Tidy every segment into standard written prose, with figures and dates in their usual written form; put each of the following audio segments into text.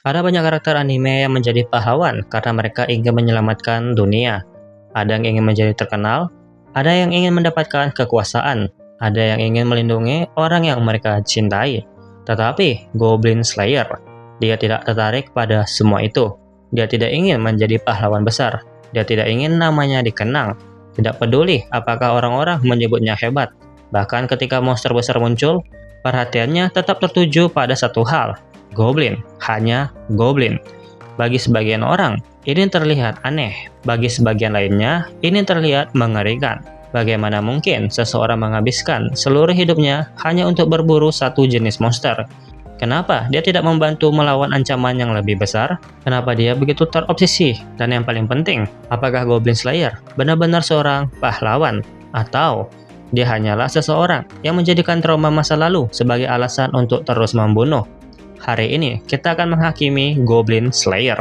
Ada banyak karakter anime yang menjadi pahlawan karena mereka ingin menyelamatkan dunia. Ada yang ingin menjadi terkenal, ada yang ingin mendapatkan kekuasaan, ada yang ingin melindungi orang yang mereka cintai. Tetapi Goblin Slayer, dia tidak tertarik pada semua itu. Dia tidak ingin menjadi pahlawan besar. Dia tidak ingin namanya dikenang. Tidak peduli apakah orang-orang menyebutnya hebat. Bahkan ketika monster besar muncul, perhatiannya tetap tertuju pada satu hal. Goblin, hanya Goblin. Bagi sebagian orang, ini terlihat aneh. Bagi sebagian lainnya, ini terlihat mengerikan. Bagaimana mungkin seseorang menghabiskan seluruh hidupnya hanya untuk berburu satu jenis monster? Kenapa dia tidak membantu melawan ancaman yang lebih besar? Kenapa dia begitu terobsesi? Dan yang paling penting, apakah Goblin Slayer benar-benar seorang pahlawan? Atau dia hanyalah seseorang yang menjadikan trauma masa lalu sebagai alasan untuk terus membunuh? Hari ini kita akan menghakimi Goblin Slayer.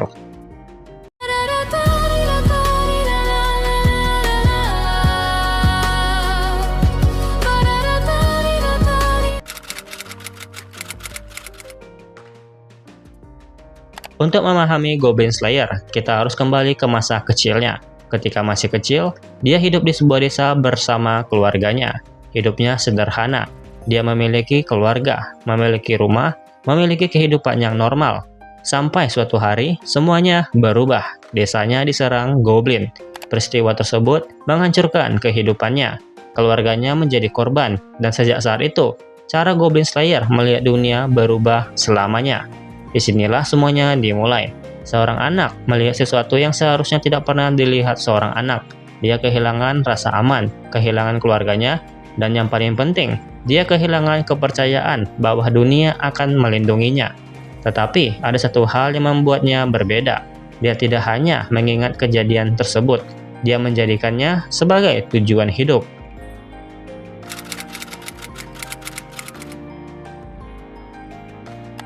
Untuk memahami Goblin Slayer, kita harus kembali ke masa kecilnya. Ketika masih kecil, dia hidup di sebuah desa bersama keluarganya. Hidupnya sederhana. Dia memiliki keluarga, memiliki rumah, memiliki kehidupan yang normal. Sampai suatu hari, semuanya berubah. Desanya diserang Goblin. Peristiwa tersebut menghancurkan kehidupannya. Keluarganya menjadi korban, dan sejak saat itu, cara Goblin Slayer melihat dunia berubah selamanya. Disinilah semuanya dimulai. Seorang anak melihat sesuatu yang seharusnya tidak pernah dilihat seorang anak. Dia kehilangan rasa aman, kehilangan keluarganya, dan yang paling penting, dia kehilangan kepercayaan bahwa dunia akan melindunginya. Tetapi ada satu hal yang membuatnya berbeda. Dia tidak hanya mengingat kejadian tersebut, dia menjadikannya sebagai tujuan hidup.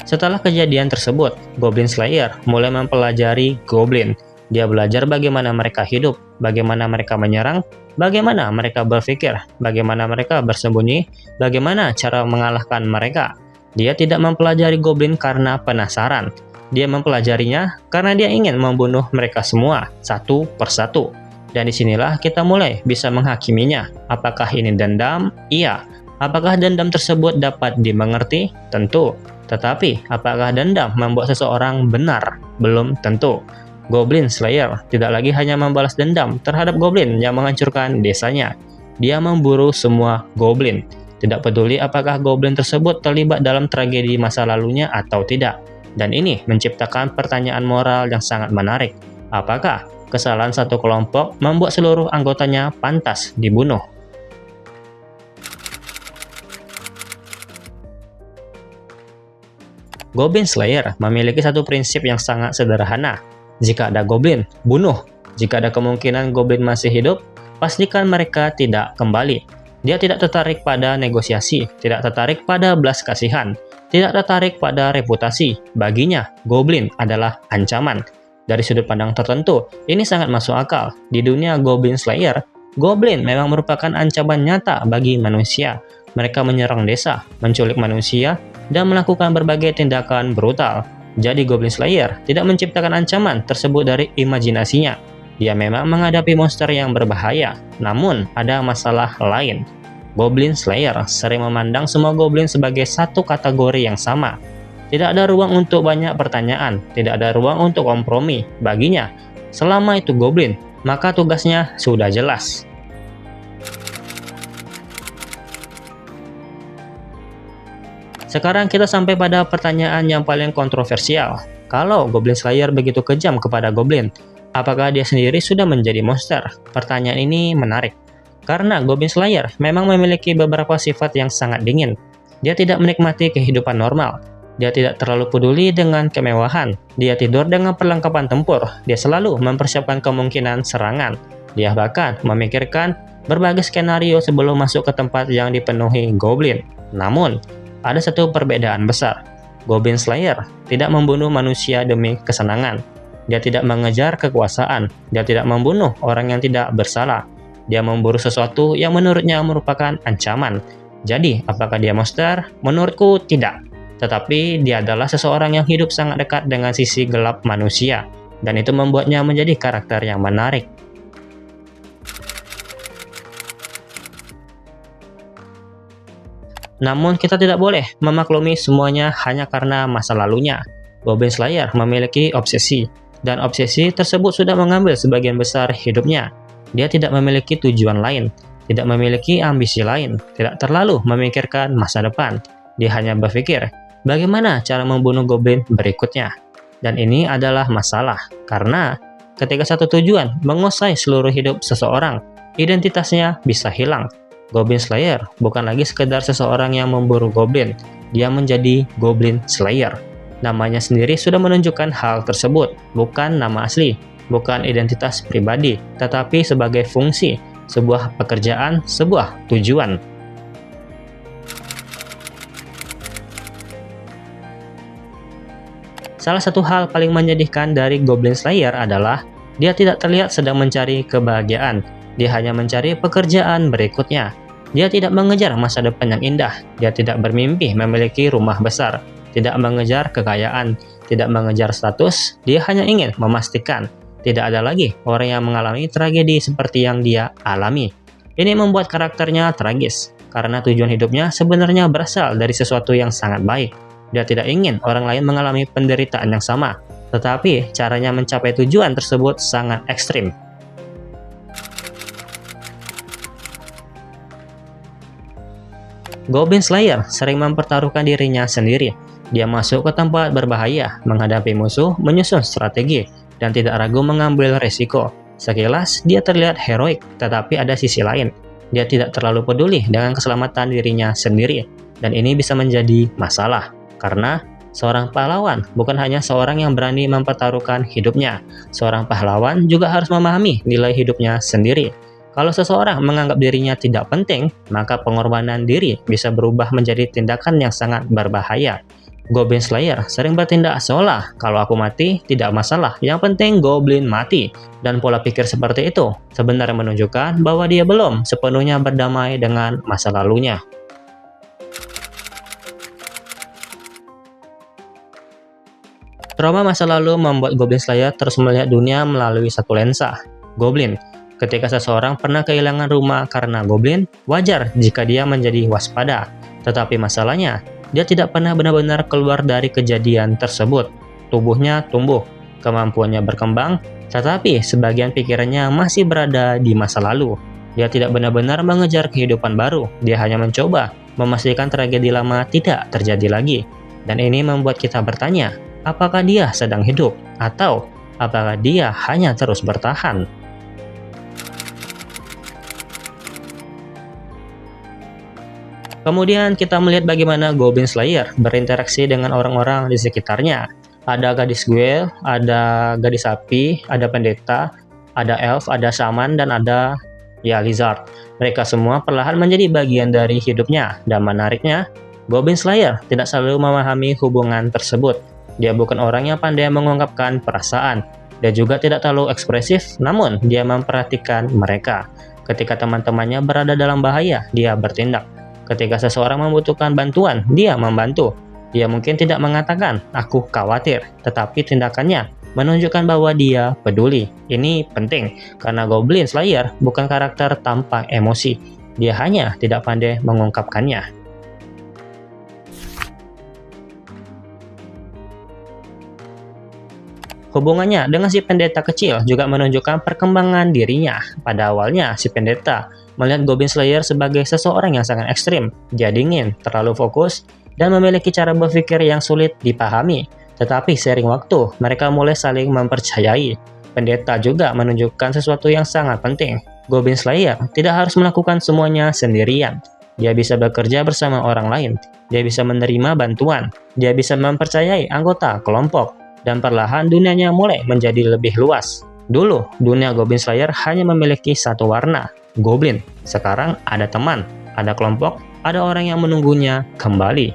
Setelah kejadian tersebut, Goblin Slayer mulai mempelajari Goblin. Dia belajar bagaimana mereka hidup, bagaimana mereka menyerang, bagaimana mereka berpikir, bagaimana mereka bersembunyi, bagaimana cara mengalahkan mereka. Dia tidak mempelajari Goblin karena penasaran. Dia mempelajarinya karena dia ingin membunuh mereka semua, satu persatu. Dan disinilah kita mulai bisa menghakiminya. Apakah ini dendam? Iya. Apakah dendam tersebut dapat dimengerti? Tentu. Tetapi, apakah dendam membuat seseorang benar? Belum tentu. Goblin Slayer tidak lagi hanya membalas dendam terhadap Goblin yang menghancurkan desanya. Dia memburu semua Goblin. Tidak peduli apakah Goblin tersebut terlibat dalam tragedi masa lalunya atau tidak. Dan ini menciptakan pertanyaan moral yang sangat menarik. Apakah kesalahan satu kelompok membuat seluruh anggotanya pantas dibunuh? Goblin Slayer memiliki satu prinsip yang sangat sederhana. Jika ada Goblin, bunuh. Jika ada kemungkinan Goblin masih hidup, pastikan mereka tidak kembali. Dia tidak tertarik pada negosiasi, tidak tertarik pada belas kasihan, tidak tertarik pada reputasi. Baginya, Goblin adalah ancaman. Dari sudut pandang tertentu, ini sangat masuk akal. Di dunia Goblin Slayer, Goblin memang merupakan ancaman nyata bagi manusia. Mereka menyerang desa, menculik manusia, dan melakukan berbagai tindakan brutal. Jadi Goblin Slayer tidak menciptakan ancaman tersebut dari imajinasinya. Dia memang menghadapi monster yang berbahaya. Namun, ada masalah lain. Goblin Slayer sering memandang semua Goblin sebagai satu kategori yang sama. Tidak ada ruang untuk banyak pertanyaan, tidak ada ruang untuk kompromi. Baginya, selama itu Goblin, maka tugasnya sudah jelas. Sekarang kita sampai pada pertanyaan yang paling kontroversial. Kalau Goblin Slayer begitu kejam kepada Goblin, apakah dia sendiri sudah menjadi monster? Pertanyaan ini menarik. Karena Goblin Slayer memang memiliki beberapa sifat yang sangat dingin. Dia tidak menikmati kehidupan normal. Dia tidak terlalu peduli dengan kemewahan. Dia tidur dengan perlengkapan tempur. Dia selalu mempersiapkan kemungkinan serangan. Dia bahkan memikirkan berbagai skenario sebelum masuk ke tempat yang dipenuhi Goblin. Namun, ada satu perbedaan besar. Goblin Slayer tidak membunuh manusia demi kesenangan. Dia tidak mengejar kekuasaan. Dia tidak membunuh orang yang tidak bersalah. Dia memburu sesuatu yang menurutnya merupakan ancaman. Jadi, apakah dia monster? Menurutku tidak. tetapi dia adalah seseorang yang hidup sangat dekat dengan sisi gelap manusia, dan itu membuatnya menjadi karakter yang menarik. Namun kita tidak boleh memaklumi semuanya hanya karena masa lalunya. Goblin Slayer memiliki obsesi, dan obsesi tersebut sudah mengambil sebagian besar hidupnya. Dia tidak memiliki tujuan lain, tidak memiliki ambisi lain, tidak terlalu memikirkan masa depan. Dia hanya berpikir, bagaimana cara membunuh goblin berikutnya. Dan ini adalah masalah, karena ketika satu tujuan menguasai seluruh hidup seseorang, identitasnya bisa hilang. Goblin Slayer bukan lagi sekedar seseorang yang memburu goblin, dia menjadi Goblin Slayer. Namanya sendiri sudah menunjukkan hal tersebut, bukan nama asli, bukan identitas pribadi, tetapi sebagai fungsi, sebuah pekerjaan, sebuah tujuan. Salah satu hal paling menyedihkan dari Goblin Slayer adalah dia tidak terlihat sedang mencari kebahagiaan. Dia hanya mencari pekerjaan berikutnya. Dia tidak mengejar masa depan yang indah. Dia tidak bermimpi memiliki rumah besar, tidak mengejar kekayaan, tidak mengejar status. Dia hanya ingin memastikan tidak ada lagi orang yang mengalami tragedi seperti yang dia alami. Ini membuat karakternya tragis, karena tujuan hidupnya sebenarnya berasal dari sesuatu yang sangat baik. Dia tidak ingin orang lain mengalami penderitaan yang sama, tetapi caranya mencapai tujuan tersebut sangat ekstrim. Goblin Slayer sering mempertaruhkan dirinya sendiri. Dia masuk ke tempat berbahaya, menghadapi musuh, menyusun strategi, dan tidak ragu mengambil resiko. Sekilas, dia terlihat heroik, tetapi ada sisi lain. Dia tidak terlalu peduli dengan keselamatan dirinya sendiri, dan ini bisa menjadi masalah. Karena seorang pahlawan bukan hanya seorang yang berani mempertaruhkan hidupnya. Seorang pahlawan juga harus memahami nilai hidupnya sendiri. Kalau seseorang menganggap dirinya tidak penting, maka pengorbanan diri bisa berubah menjadi tindakan yang sangat berbahaya. Goblin Slayer sering bertindak seolah kalau aku mati tidak masalah, yang penting Goblin mati. Dan pola pikir seperti itu sebenarnya menunjukkan bahwa dia belum sepenuhnya berdamai dengan masa lalunya. Trauma masa lalu membuat Goblin Slayer terus melihat dunia melalui satu lensa, Goblin. Ketika seseorang pernah kehilangan rumah karena Goblin, wajar jika dia menjadi waspada. Tetapi masalahnya, dia tidak pernah benar-benar keluar dari kejadian tersebut. Tubuhnya tumbuh, kemampuannya berkembang, tetapi sebagian pikirannya masih berada di masa lalu. Dia tidak benar-benar mengejar kehidupan baru, dia hanya mencoba memastikan tragedi lama tidak terjadi lagi. Dan ini membuat kita bertanya, apakah dia sedang hidup, atau apakah dia hanya terus bertahan? Kemudian kita melihat bagaimana Goblin Slayer berinteraksi dengan orang-orang di sekitarnya. Ada gadis guel, ada gadis sapi, ada pendeta, ada elf, ada shaman, dan ada lizard. Mereka semua perlahan menjadi bagian dari hidupnya. Dan menariknya, Goblin Slayer tidak selalu memahami hubungan tersebut. Dia bukan orang yang pandai mengungkapkan perasaan. Dia juga tidak terlalu ekspresif, namun dia memperhatikan mereka. Ketika teman-temannya berada dalam bahaya, dia bertindak. Ketika seseorang membutuhkan bantuan, dia membantu. Dia mungkin tidak mengatakan, aku khawatir, tetapi tindakannya menunjukkan bahwa dia peduli. Ini penting, karena Goblin Slayer bukan karakter tanpa emosi. Dia hanya tidak pandai mengungkapkannya. Hubungannya dengan si pendeta kecil juga menunjukkan perkembangan dirinya. Pada awalnya, si pendeta melihat Goblin Slayer sebagai seseorang yang sangat ekstrim. Dia dingin, terlalu fokus, dan memiliki cara berpikir yang sulit dipahami. Tetapi seiring waktu, mereka mulai saling mempercayai. Pendeta juga menunjukkan sesuatu yang sangat penting. Goblin Slayer tidak harus melakukan semuanya sendirian. Dia bisa bekerja bersama orang lain. Dia bisa menerima bantuan. Dia bisa mempercayai anggota kelompok. Dan perlahan dunianya mulai menjadi lebih luas. Dulu, dunia Goblin Slayer hanya memiliki satu warna, Goblin. Sekarang ada teman, ada kelompok, ada orang yang menunggunya kembali.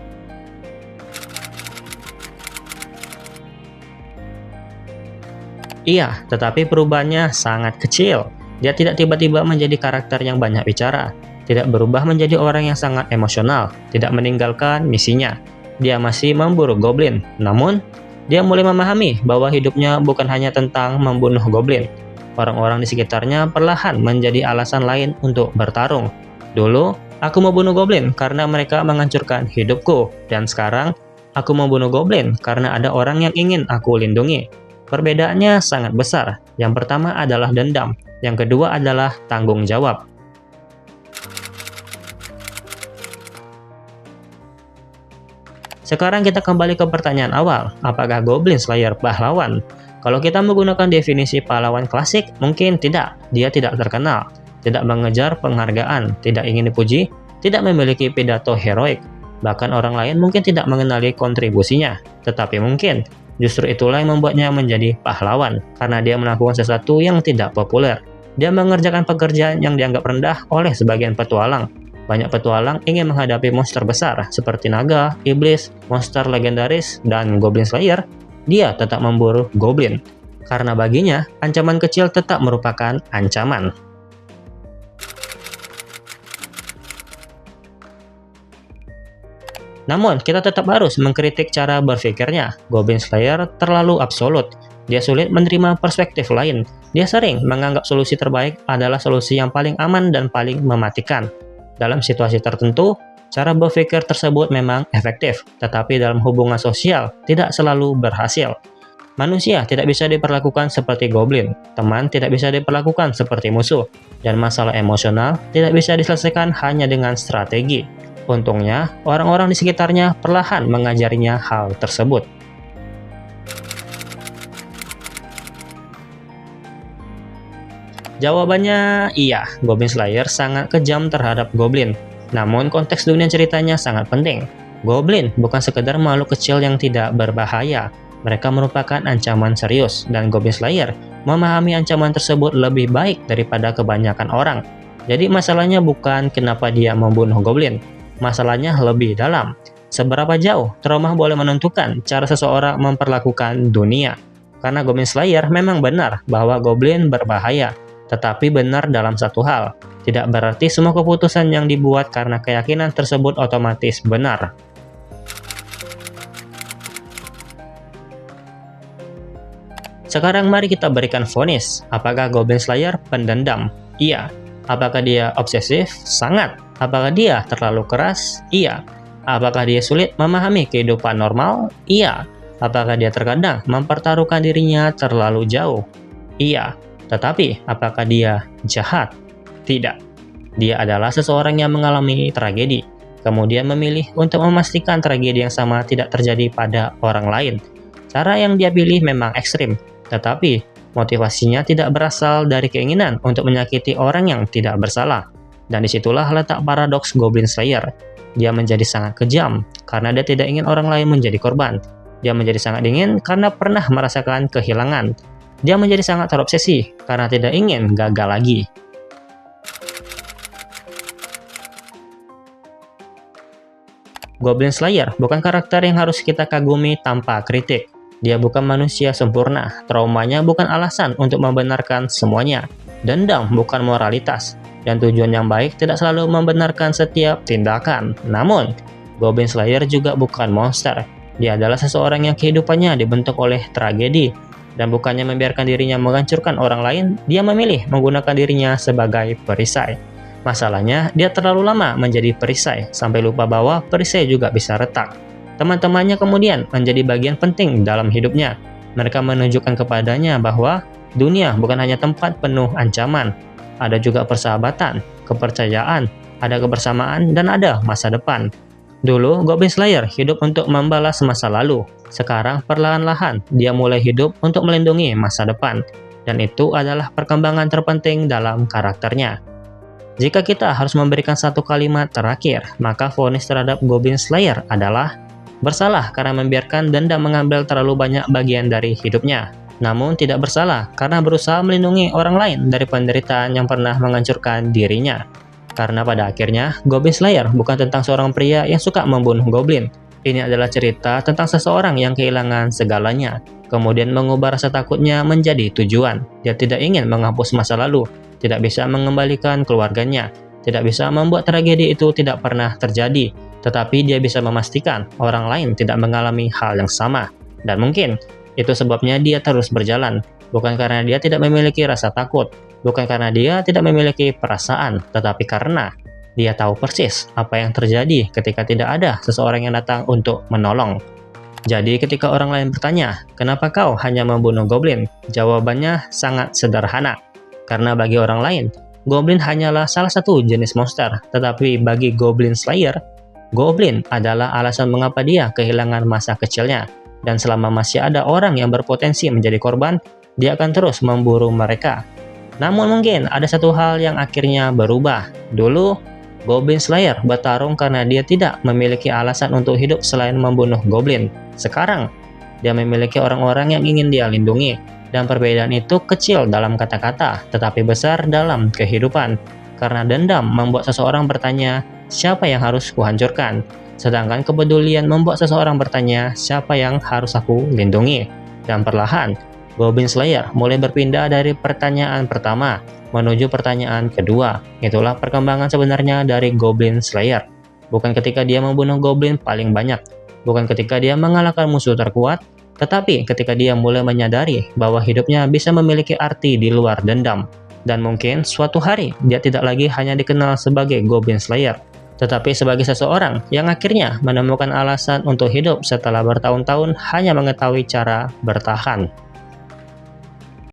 Iya, tetapi perubahannya sangat kecil. Dia tidak tiba-tiba menjadi karakter yang banyak bicara, tidak berubah menjadi orang yang sangat emosional, tidak meninggalkan misinya. dia masih memburu goblin. Namun, dia mulai memahami bahwa hidupnya bukan hanya tentang membunuh goblin. Orang-orang di sekitarnya perlahan menjadi alasan lain untuk bertarung. Dulu, aku mau bunuh goblin karena mereka menghancurkan hidupku. Dan sekarang, aku mau bunuh goblin karena ada orang yang ingin aku lindungi. Perbedaannya sangat besar. Yang pertama adalah dendam. Yang kedua adalah tanggung jawab. Sekarang kita kembali ke pertanyaan awal, apakah Goblin Slayer pahlawan? Kalau kita menggunakan definisi pahlawan klasik, mungkin tidak. Dia tidak terkenal, tidak mengejar penghargaan, tidak ingin dipuji, tidak memiliki pidato heroik. Bahkan orang lain mungkin tidak mengenali kontribusinya. Tetapi mungkin, justru itulah yang membuatnya menjadi pahlawan, karena dia melakukan sesuatu yang tidak populer. Dia mengerjakan pekerjaan yang dianggap rendah oleh sebagian petualang. Banyak petualang ingin menghadapi monster besar seperti naga, iblis, monster legendaris, dan Goblin Slayer. Dia tetap memburu goblin, karena baginya ancaman kecil tetap merupakan ancaman. Namun, kita tetap harus mengkritik cara berpikirnya. Goblin Slayer terlalu absolut. Dia sulit menerima perspektif lain. Dia sering menganggap solusi terbaik adalah solusi yang paling aman dan paling mematikan. Dalam situasi tertentu, cara berpikir tersebut memang efektif, tetapi dalam hubungan sosial tidak selalu berhasil. Manusia tidak bisa diperlakukan seperti goblin, teman tidak bisa diperlakukan seperti musuh, dan masalah emosional tidak bisa diselesaikan hanya dengan strategi. Untungnya, orang-orang di sekitarnya perlahan mengajarinya hal tersebut. Jawabannya iya, Goblin Slayer sangat kejam terhadap goblin. Namun konteks dunia ceritanya sangat penting. Goblin bukan sekedar makhluk kecil yang tidak berbahaya. Mereka merupakan ancaman serius, dan Goblin Slayer memahami ancaman tersebut lebih baik daripada kebanyakan orang. Jadi masalahnya bukan kenapa dia membunuh goblin. Masalahnya lebih dalam. Seberapa jauh trauma boleh menentukan cara seseorang memperlakukan dunia. Karena Goblin Slayer memang benar bahwa goblin berbahaya. Tetapi benar dalam satu hal, tidak berarti semua keputusan yang dibuat karena keyakinan tersebut otomatis benar. Sekarang mari kita berikan vonis. Apakah Goblin Slayer pendendam? Iya. Apakah dia obsesif? Sangat. Apakah dia terlalu keras? Iya. Apakah dia sulit memahami kehidupan normal? Iya. Apakah dia terkadang mempertaruhkan dirinya terlalu jauh? Iya. Tetapi, apakah dia jahat? Tidak. Dia adalah seseorang yang mengalami tragedi, kemudian memilih untuk memastikan tragedi yang sama tidak terjadi pada orang lain. Cara yang dia pilih memang ekstrim, tetapi motivasinya tidak berasal dari keinginan untuk menyakiti orang yang tidak bersalah. Dan disitulah letak paradoks Goblin Slayer. Dia menjadi sangat kejam, karena dia tidak ingin orang lain menjadi korban. Dia menjadi sangat dingin karena pernah merasakan kehilangan. Dia menjadi sangat terobsesi karena tidak ingin gagal lagi. Goblin Slayer bukan karakter yang harus kita kagumi tanpa kritik. Dia bukan manusia sempurna. Traumanya bukan alasan untuk membenarkan semuanya. Dendam bukan moralitas. Dan tujuan yang baik tidak selalu membenarkan setiap tindakan. Namun, Goblin Slayer juga bukan monster. Dia adalah seseorang yang kehidupannya dibentuk oleh tragedi. Dan bukannya membiarkan dirinya menghancurkan orang lain, dia memilih menggunakan dirinya sebagai perisai. Masalahnya, dia terlalu lama menjadi perisai, sampai lupa bahwa perisai juga bisa retak. Teman-temannya kemudian menjadi bagian penting dalam hidupnya. Mereka menunjukkan kepadanya bahwa dunia bukan hanya tempat penuh ancaman. Ada juga persahabatan, kepercayaan, ada kebersamaan, dan ada masa depan. Dulu, Goblin Slayer hidup untuk membalas masa lalu. Sekarang, perlahan-lahan, dia mulai hidup untuk melindungi masa depan. Dan itu adalah perkembangan terpenting dalam karakternya. Jika kita harus memberikan satu kalimat terakhir, maka vonis terhadap Goblin Slayer adalah bersalah karena membiarkan dendam mengambil terlalu banyak bagian dari hidupnya. Namun tidak bersalah karena berusaha melindungi orang lain dari penderitaan yang pernah menghancurkan dirinya. Karena pada akhirnya, Goblin Slayer bukan tentang seorang pria yang suka membunuh goblin. Ini adalah cerita tentang seseorang yang kehilangan segalanya, kemudian mengubah rasa takutnya menjadi tujuan. Dia tidak ingin menghapus masa lalu, tidak bisa mengembalikan keluarganya, tidak bisa membuat tragedi itu tidak pernah terjadi, tetapi dia bisa memastikan orang lain tidak mengalami hal yang sama. Dan mungkin itu sebabnya dia terus berjalan, bukan karena dia tidak memiliki rasa takut, bukan karena dia tidak memiliki perasaan, tetapi karena dia tahu persis apa yang terjadi ketika tidak ada seseorang yang datang untuk menolong. Jadi ketika orang lain bertanya, "Kenapa kau hanya membunuh goblin?" Jawabannya sangat sederhana. Karena bagi orang lain, goblin hanyalah salah satu jenis monster, tetapi bagi Goblin Slayer, goblin adalah alasan mengapa dia kehilangan masa kecilnya. Dan selama masih ada orang yang berpotensi menjadi korban, dia akan terus memburu mereka. Namun mungkin ada satu hal yang akhirnya berubah. Dulu, Goblin Slayer bertarung karena dia tidak memiliki alasan untuk hidup selain membunuh goblin. Sekarang, dia memiliki orang-orang yang ingin dia lindungi. Dan perbedaan itu kecil dalam kata-kata, tetapi besar dalam kehidupan. Karena dendam membuat seseorang bertanya, siapa yang harus kuhancurkan? Sedangkan kepedulian membuat seseorang bertanya, siapa yang harus aku lindungi? Dan perlahan, Goblin Slayer mulai berpindah dari pertanyaan pertama menuju pertanyaan kedua. Itulah perkembangan sebenarnya dari Goblin Slayer. Bukan ketika dia membunuh goblin paling banyak, bukan ketika dia mengalahkan musuh terkuat, tetapi ketika dia mulai menyadari bahwa hidupnya bisa memiliki arti di luar dendam. Dan mungkin suatu hari dia tidak lagi hanya dikenal sebagai Goblin Slayer, tetapi sebagai seseorang yang akhirnya menemukan alasan untuk hidup setelah bertahun-tahun hanya mengetahui cara bertahan.